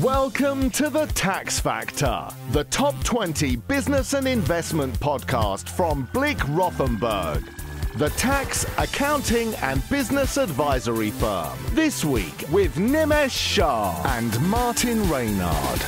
Welcome to The Tax Factor, the top 20 business and investment podcast from Blick Rothenberg, the tax, accounting and business advisory firm. This week with Nimesh, Shah and Martin Reynard.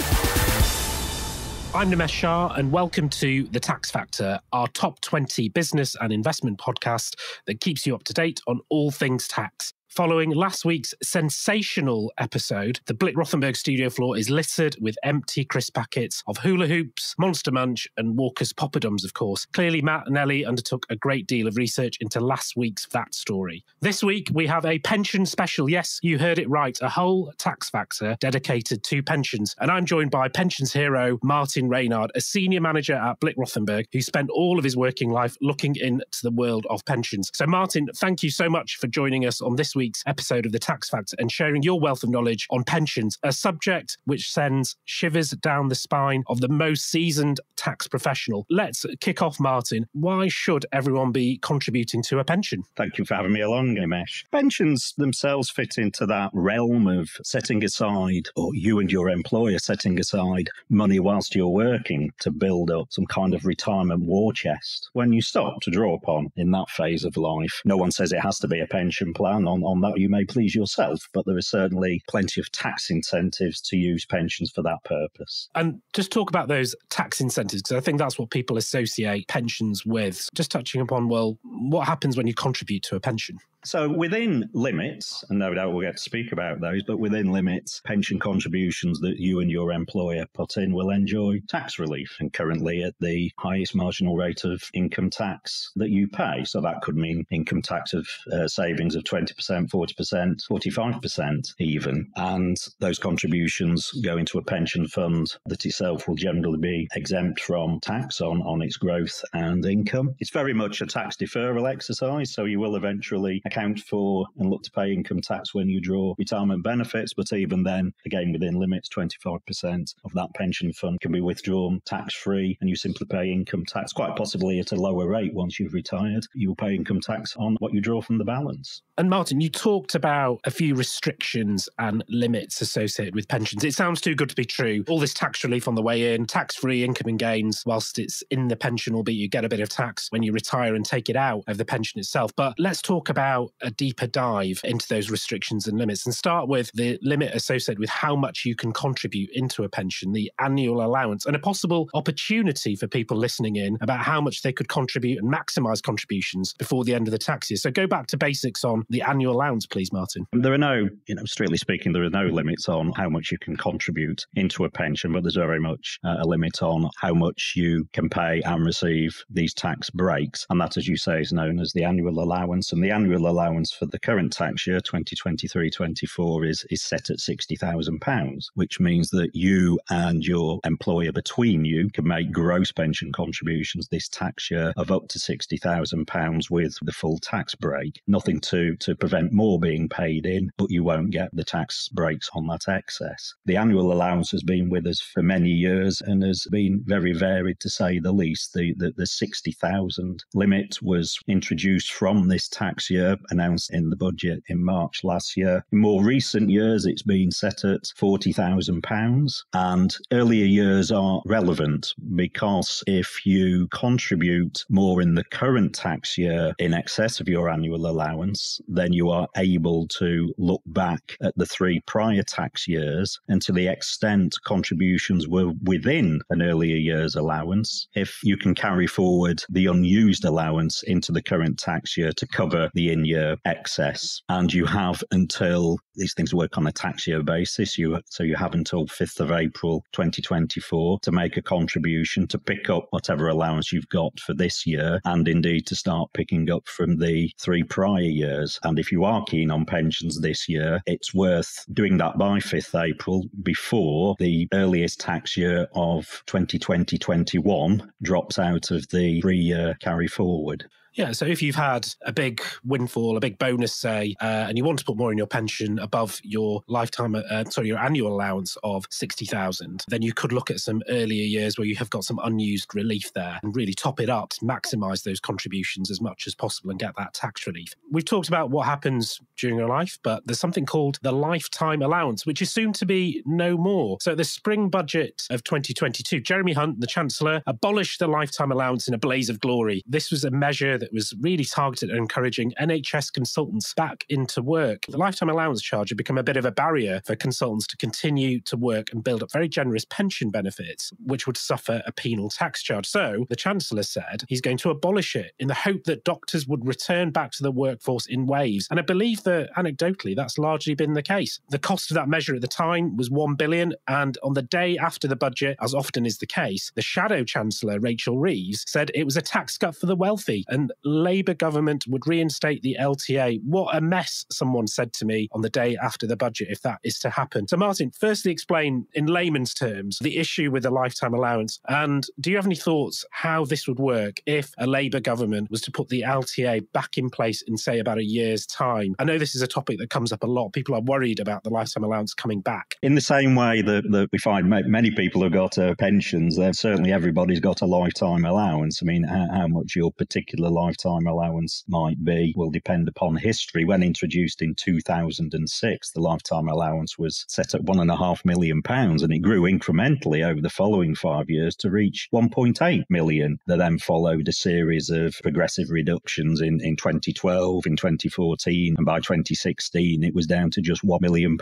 I'm Nimesh, Shah, and welcome to The Tax Factor, our top 20 business and investment podcast that keeps you up to date on all things tax. Following last week's sensational episode, the Blick Rothenberg studio floor is littered with empty crisp packets of hula hoops, Monster Munch and Walker's Poppadoms, of course. Clearly, Matt and Ellie undertook a great deal of research into last week's That Story. This week, we have a pension special. Yes, you heard it right, a whole tax factor dedicated to pensions. And I'm joined by pensions hero Martin Reynard, a senior manager at Blick Rothenberg, who spent all of his working life looking into the world of pensions. So Martin, thank you so much for joining us on this week's episode of The Tax Factor and sharing your wealth of knowledge on pensions, a subject which sends shivers down the spine of the most seasoned tax professional. Let's kick off, Martin. Why should everyone be contributing to a pension? Thank you for having me along, Nimesh. Pensions themselves fit into that realm of setting aside, or you and your employer setting aside, money whilst you're working to build up some kind of retirement war chest. When you stop to draw upon in that phase of life, no one says it has to be a pension plan. On that, you may please yourself, but there are certainly plenty of tax incentives to use pensions for that purpose. And just talk about those tax incentives, because I think that's what people associate pensions with. Just touching upon, well, what happens when you contribute to a pension? So within limits, and no doubt we'll get to speak about those, but within limits, pension contributions that you and your employer put in will enjoy tax relief, and currently at the highest marginal rate of income tax that you pay. So that could mean income tax of savings of 20%, 40%, 45% even. And those contributions go into a pension fund that itself will generally be exempt from tax on its growth and income. It's very much a tax deferral exercise, so you will eventually account for and look to pay income tax when you draw retirement benefits, but even then, again, within limits, 25% of that pension fund can be withdrawn tax-free, and you simply pay income tax, quite possibly at a lower rate once you've retired. You will pay income tax on what you draw from the balance. And Martin, you talked about a few restrictions and limits associated with pensions. It sounds too good to be true. All this tax relief on the way in, tax-free income and gains whilst it's in the pension, albeit you get a bit of tax when you retire and take it out of the pension itself. But let's talk about a deeper dive into those restrictions and limits and start with the limit associated with how much you can contribute into a pension, the annual allowance, and a possible opportunity for people listening in about how much they could contribute and maximise contributions before the end of the tax year. So go back to basics on the annual allowance, please, Martin. There are no, strictly speaking, there are no limits on how much you can contribute into a pension, but there's very much a limit on how much you can pay and receive these tax breaks. And that, as you say, is known as the annual allowance. And the annual allowance for the current tax year, 2023-24, is set at £60,000, which means that you and your employer between you can make gross pension contributions this tax year of up to £60,000 with the full tax break. Nothing to prevent more being paid in, but you won't get the tax breaks on that excess. The annual allowance has been with us for many years and has been very varied, to say the least. The 60,000 limit was introduced from this tax year, announced in the budget in March last year. In more recent years, it's been set at £40,000, and earlier years are relevant because if you contribute more in the current tax year in excess of your annual allowance, then you are able to look back at the 3 prior tax years, and to the extent contributions were within an earlier year's allowance, if you can carry forward the unused allowance into the current tax year to cover the in-year excess. And you have until, these things work on a tax year basis, so you have until 5th of April 2024 to make a contribution to pick up whatever allowance you've got for this year, and indeed to start picking up from the 3 prior years. And if you are keen on pensions this year, it's worth doing that by 5th April before the earliest tax year of 2020-21 drops out of the 3-year carry forward. Yeah, so if you've had a big windfall, a big bonus, say, and you want to put more in your pension above your your annual allowance of 60,000, then you could look at some earlier years where you have got some unused relief there and really top it up, maximise those contributions as much as possible and get that tax relief. We've talked about what happens during your life, but there's something called the lifetime allowance, which is soon to be no more. So the spring budget of 2022, Jeremy Hunt, the Chancellor, abolished the lifetime allowance in a blaze of glory. This was a measure that was really targeted at encouraging NHS consultants back into work. The lifetime allowance charge had become a bit of a barrier for consultants to continue to work and build up very generous pension benefits, which would suffer a penal tax charge. So the Chancellor said he's going to abolish it in the hope that doctors would return back to the workforce in waves. And I believe that anecdotally that's largely been the case. The cost of that measure at the time was $1 billion. And on the day after the budget, as often is the case, the shadow Chancellor, Rachel Reeves, said it was a tax cut for the wealthy and Labour government would reinstate the LTA. What a mess, someone said to me on the day after the budget, if that is to happen. So Martin, firstly explain in layman's terms the issue with the lifetime allowance, and do you have any thoughts how this would work if a Labour government was to put the LTA back in place in, say, about a year's time? I know this is a topic that comes up a lot. People are worried about the lifetime allowance coming back. In the same way that we find many people have got pensions, certainly everybody's got a lifetime allowance. I mean, how much your particular lifetime allowance might be will depend upon history. When introduced in 2006, the lifetime allowance was set at £1.5 million, and it grew incrementally over the following 5 years to reach 1.8 million. There then followed a series of progressive reductions in 2012, in 2014, and by 2016 it was down to just £1 million,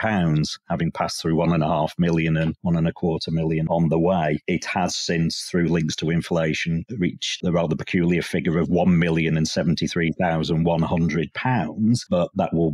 having passed through 1.5 million and £1.25 million on the way. It has since, through links to inflation, reached the rather peculiar figure of £1,073,100, but that will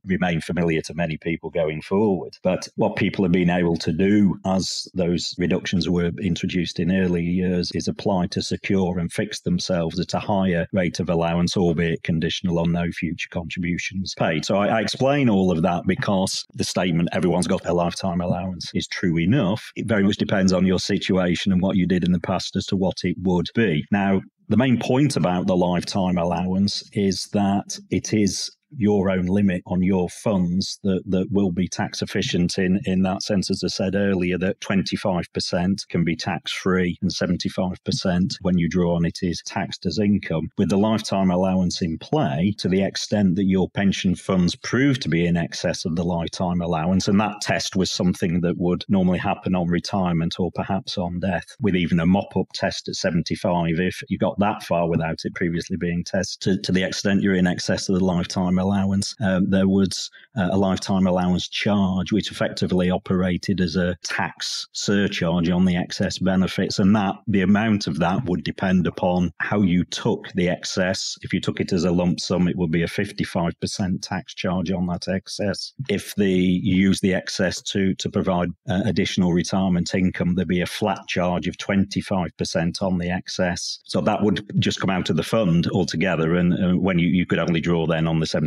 remain familiar to many people going forward. But what people have been able to do as those reductions were introduced in earlier years is apply to secure and fix themselves at a higher rate of allowance, albeit conditional on no future contributions paid. So I explain all of that because the statement, everyone's got a lifetime allowance, is true enough. It very much depends on your situation and what you did in the past as to what it would be. Now, the main point about the lifetime allowance is that it is your own limit on your funds that will be tax efficient in that sense, as I said earlier, that 25% can be tax-free and 75% when you draw on it is taxed as income. With the lifetime allowance in play, to the extent that your pension funds prove to be in excess of the lifetime allowance, and that test was something that would normally happen on retirement or perhaps on death, with even a mop-up test at 75, if you got that far without it previously being tested, to the extent you're in excess of the lifetime allowance, there was a lifetime allowance charge, which effectively operated as a tax surcharge on the excess benefits. And that the amount of that would depend upon how you took the excess. If you took it as a lump sum, it would be a 55% tax charge on that excess. If you use the excess to provide additional retirement income, there'd be a flat charge of 25% on the excess. So that would just come out of the fund altogether. And when you could only draw then on the 75%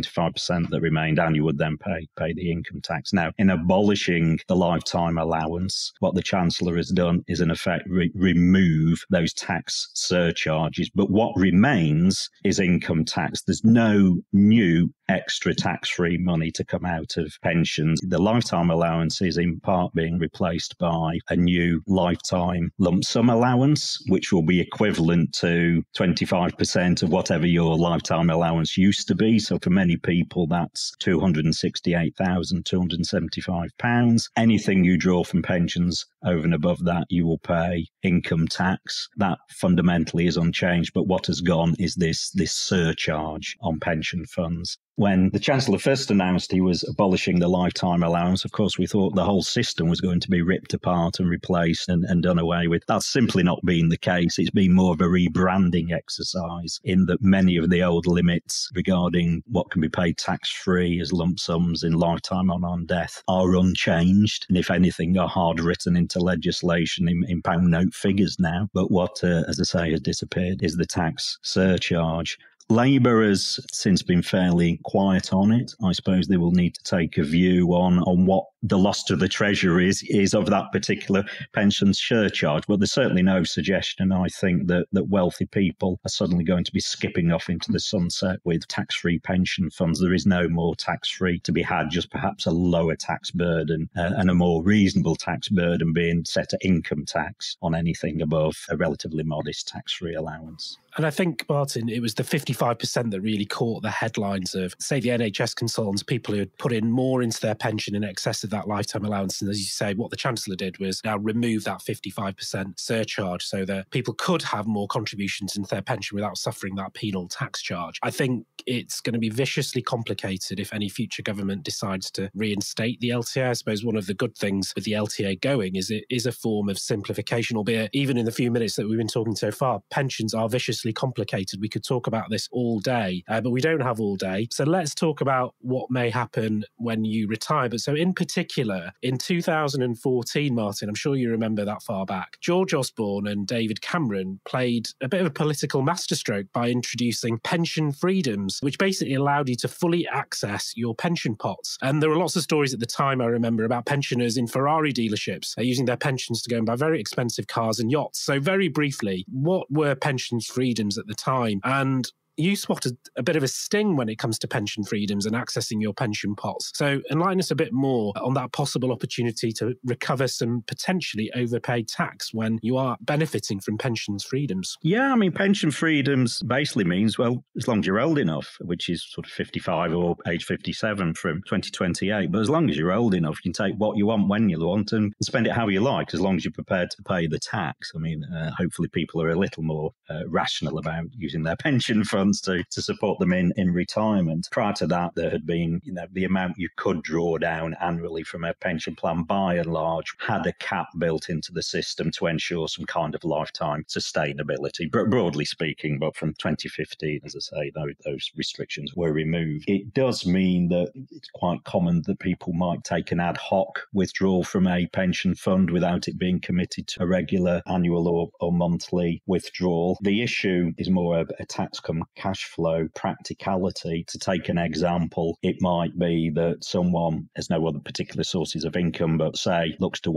that remained, and you would then pay the income tax. Now, in abolishing the lifetime allowance, what the Chancellor has done is in effect remove those tax surcharges. But what remains is income tax. There's no new extra tax-free money to come out of pensions. The lifetime allowance is in part being replaced by a new lifetime lump sum allowance, which will be equivalent to 25% of whatever your lifetime allowance used to be. So for many people, that's £268,275. Anything you draw from pensions over and above that, you will pay income tax. That fundamentally is unchanged, but what has gone is this surcharge on pension funds. When the Chancellor first announced he was abolishing the lifetime allowance, of course, we thought the whole system was going to be ripped apart and replaced and done away with. That's simply not been the case. It's been more of a rebranding exercise in that many of the old limits regarding what can be paid tax-free as lump sums in lifetime and on death are unchanged, and if anything, are hard written into legislation in pound note figures now. But what, as I say, has disappeared is the tax surcharge. Labour has since been fairly quiet on it. I suppose they will need to take a view on what the loss to the Treasury is of that particular pension surcharge. But there's certainly no suggestion, I think, that wealthy people are suddenly going to be skipping off into the sunset with tax-free pension funds. There is no more tax-free to be had, just perhaps a lower tax burden and a more reasonable tax burden being set at income tax on anything above a relatively modest tax-free allowance. And I think, Martin, it was the 55% that really caught the headlines of, say, the NHS consultants, people who had put in more into their pension in excess of that lifetime allowance. And as you say, what the Chancellor did was now remove that 55% surcharge so that people could have more contributions into their pension without suffering that penal tax charge. I think it's going to be viciously complicated if any future government decides to reinstate the LTA. I suppose one of the good things with the LTA going is it is a form of simplification, albeit even in the few minutes that we've been talking so far, pensions are viciously complicated. We could talk about this all day, but we don't have all day. So let's talk about what may happen when you retire. But so in particular, in 2014, Martin, I'm sure you remember that far back, George Osborne and David Cameron played a bit of a political masterstroke by introducing pension freedoms, which basically allowed you to fully access your pension pots. And there were lots of stories at the time, I remember, about pensioners in Ferrari dealerships using their pensions to go and buy very expensive cars and yachts. So very briefly, what were pensions freedoms at the time? And you spotted a bit of a sting when it comes to pension freedoms and accessing your pension pots. So enlighten us a bit more on that possible opportunity to recover some potentially overpaid tax when you are benefiting from pensions freedoms. Yeah, I mean, pension freedoms basically means, well, as long as you're old enough, which is sort of 55 or age 57 from 2028, but as long as you're old enough, you can take what you want when you want and spend it how you like, as long as you're prepared to pay the tax. I mean, hopefully people are a little more rational about using their pension funds to support them in retirement. Prior to that, there had been, the amount you could draw down annually from a pension plan, by and large, had a cap built into the system to ensure some kind of lifetime sustainability, broadly speaking. But from 2015, as I say, those restrictions were removed. It does mean that it's quite common that people might take an ad hoc withdrawal from a pension fund without it being committed to a regular annual or monthly withdrawal. The issue is more a tax come cash flow practicality. To take an example, it might be that someone has no other particular sources of income, but say looks to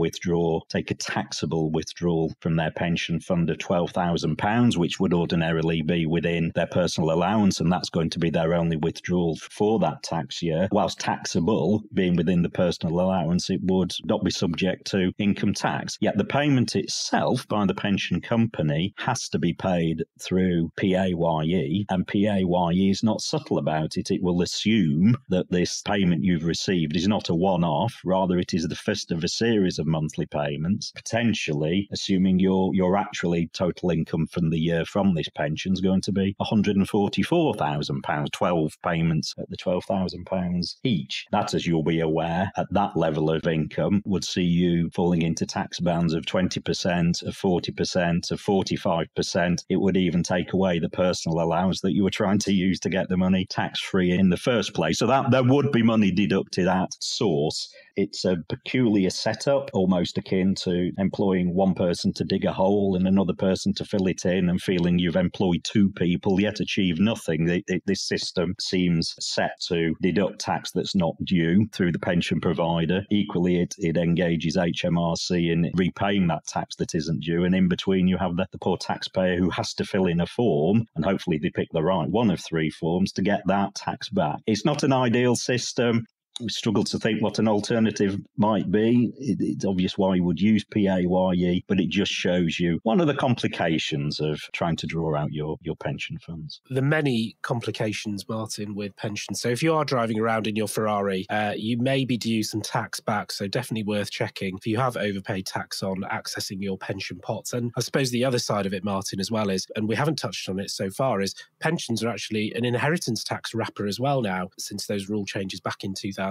take a taxable withdrawal from their pension fund of £12,000, which would ordinarily be within their personal allowance, and that's going to be their only withdrawal for that tax year. Whilst taxable, being within the personal allowance, it would not be subject to income tax. Yet the payment itself by the pension company has to be paid through PAYE, and PAYE is not subtle about it. It will assume that this payment you've received is not a one-off, rather it is the first of a series of monthly payments, potentially assuming your actually total income from the year from this pension is going to be £144,000, 12 payments at the £12,000 each. That, as you'll be aware, at that level of income would see you falling into tax bands of 20%, of 40%, of 45%. It would even take away the personal allowance that you were trying to use to get the money tax-free in the first place. So that there would be money deducted at source. It's a peculiar setup, almost akin to employing one person to dig a hole and another person to fill it in, and feeling you've employed two people yet achieved nothing. This system seems set to deduct tax that's not due through the pension provider. Equally, it engages HMRC in repaying that tax that isn't due, and in between you have the poor taxpayer who has to fill in a form, and hopefully they pick the right one of three forms to get that tax back. It's not an ideal system. We struggle to think what an alternative might be. It's obvious why you would use PAYE, but it just shows you one of the complications of trying to draw out your pension funds. The many complications, Martin, with pensions. So if you are driving around in your Ferrari, you may be due some tax back, so definitely worth checking if you have overpaid tax on accessing your pension pots. And I suppose the other side of it, Martin, as well is, and we haven't touched on it so far, is pensions are actually an inheritance tax wrapper as well now, since those rule changes back in 2014.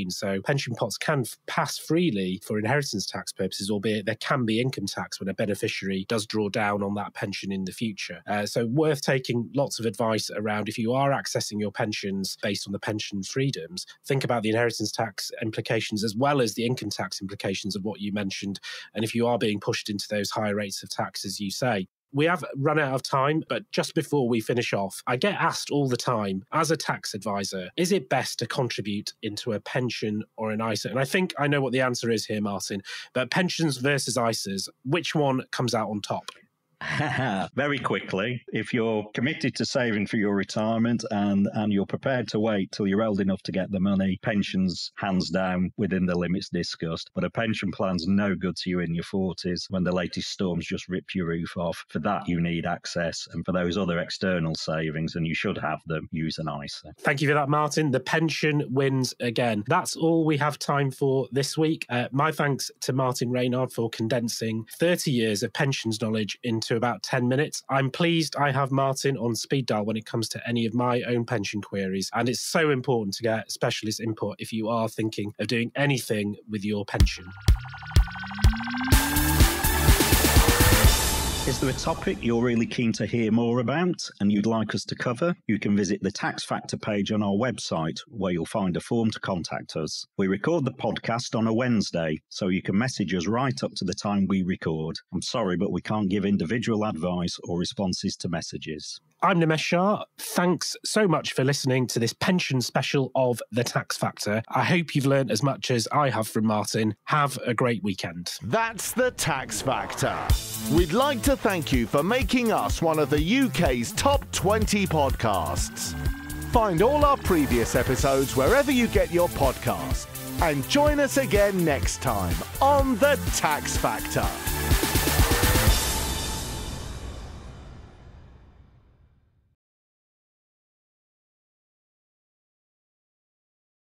So pension pots can pass freely for inheritance tax purposes, albeit there can be income tax when a beneficiary does draw down on that pension in the future. So worth taking lots of advice around if you are accessing your pensions based on the pension freedoms, think about the inheritance tax implications as well as the income tax implications of what you mentioned. And if you are being pushed into those higher rates of tax, as you say, We have run out of time, but just before we finish off, I get asked all the time, as a tax advisor, is it best to contribute into a pension or an ISA? And I think I know what the answer is here, Martin, but pensions versus ISAs, which one comes out on top? Very quickly, if you're committed to saving for your retirement and you're prepared to wait till you're old enough to get the money, pensions hands down within the limits discussed. But a pension plan's no good to you in your 40s when the latest storms just rip your roof off. For that, you need access. And for those other external savings, and you should have them, use an ISA. Thank you for that, Martin. The pension wins again. That's all we have time for this week. My thanks to Martin Reynard for condensing 30 years of pensions knowledge into about 10 minutes. I'm pleased I have Martin on speed dial when it comes to any of my own pension queries, and it's so important to get specialist input if you are thinking of doing anything with your pension. Is there a topic you're really keen to hear more about and you'd like us to cover? You can visit the Tax Factor page on our website where you'll find a form to contact us. We record the podcast on a Wednesday, so you can message us right up to the time we record. I'm sorry, but we can't give individual advice or responses to messages. I'm Nimesh Shah. Thanks so much for listening to this pension special of The Tax Factor. I hope you've learned as much as I have from Martin. Have a great weekend. That's The Tax Factor. We'd like to thank you for making us one of the UK's top 20 podcasts. Find all our previous episodes wherever you get your podcasts. And join us again next time on The Tax Factor.